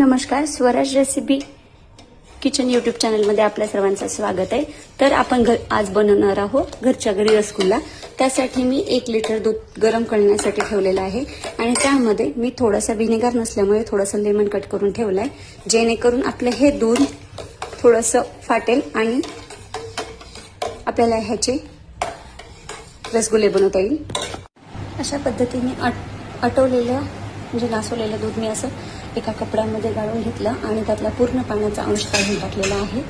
नमस्कार, Swaraj recipe kitchen YouTube चॅनलमध्ये आपल्या सर्वांचं स्वागत आहे। तर आपण आज बनवणार आहोत घरच्या घरी रसगुल्ला। त्यासाठी मी 1 लिटर दूध गरम करण्यासाठी ठेवलेलं आहे आणि त्यामध्ये मी थोडासा व्हिनेगर नसल्यामुळे थोडासा लेमन कट करून ठेवलाय, जेणेकरून आपलं हे दूध थोडंसं फाटेल आणि आपल्याला ह्याचे रसगुल्ले बनवता येईल। अशा पद्धतीने आटवलेलं म्हणजे नासवलेलं दूध मी असं एका कपड्यामध्ये गाळून घेतलं आणि त्यातला पूर्ण पाण्याचा अंश काढून टाकलेला आहे।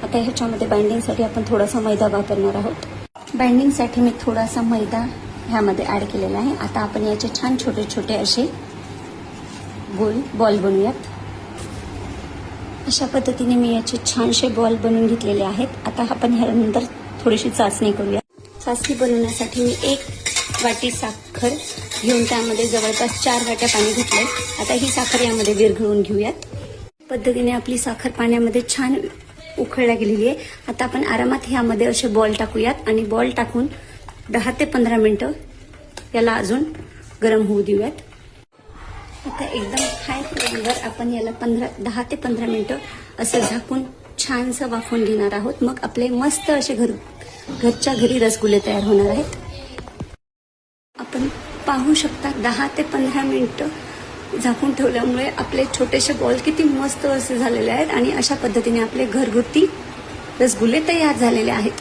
आता ह्याच्यामध्ये बाइंडिंगसाठी आपण थोडासा मैदा वापरणार आहोत। बाइंडिंगसाठी मी थोडासा मैदा ह्यामध्ये ऍड केलेला आहे। आता आपण याचे छान छोटे छोटे असे गोल बॉल बनवूयात। अशा पद्धतीने मी याचे छानसे बॉल बनवून घेतलेले आहेत। आता आपण ह्यानंतर थोडीशी चाचणी करूया। चाचणी बनवण्यासाठी मी 1 वाटी साखर घेऊन त्यामध्ये जवळपास 4 वाट्या पाणी घेतलंय। आता ही साखर यामध्ये विरघळवून घेऊयात। पद्धतीने आपली साखर पाण्यामध्ये छान उकळल्या गेलेली आहे। आता आपण आरामात ह्यामध्ये असे बॉल टाकूयात आणि बॉल टाकून 10 ते 15 मिनिटं याला अजून गरम होऊ देऊयात। आता एकदम हाय फ्लेमवर आपण याला 10 ते 15 मिनिटं असं झाकून छानसं वाफवून घेणार आहोत। मग आपले मस्त असे घरच्या घरी रसगुल्ले तयार होणार आहेत। आपण पाहू शकता 10 ते 15 मिनिटं झाकून ठेवल्यामुळे आपले छोटेसे बॉल किती मस्त असे झालेले आहेत आणि अशा पद्धतीने आपले घरगुती रसगुल्ले तयार झालेले आहेत।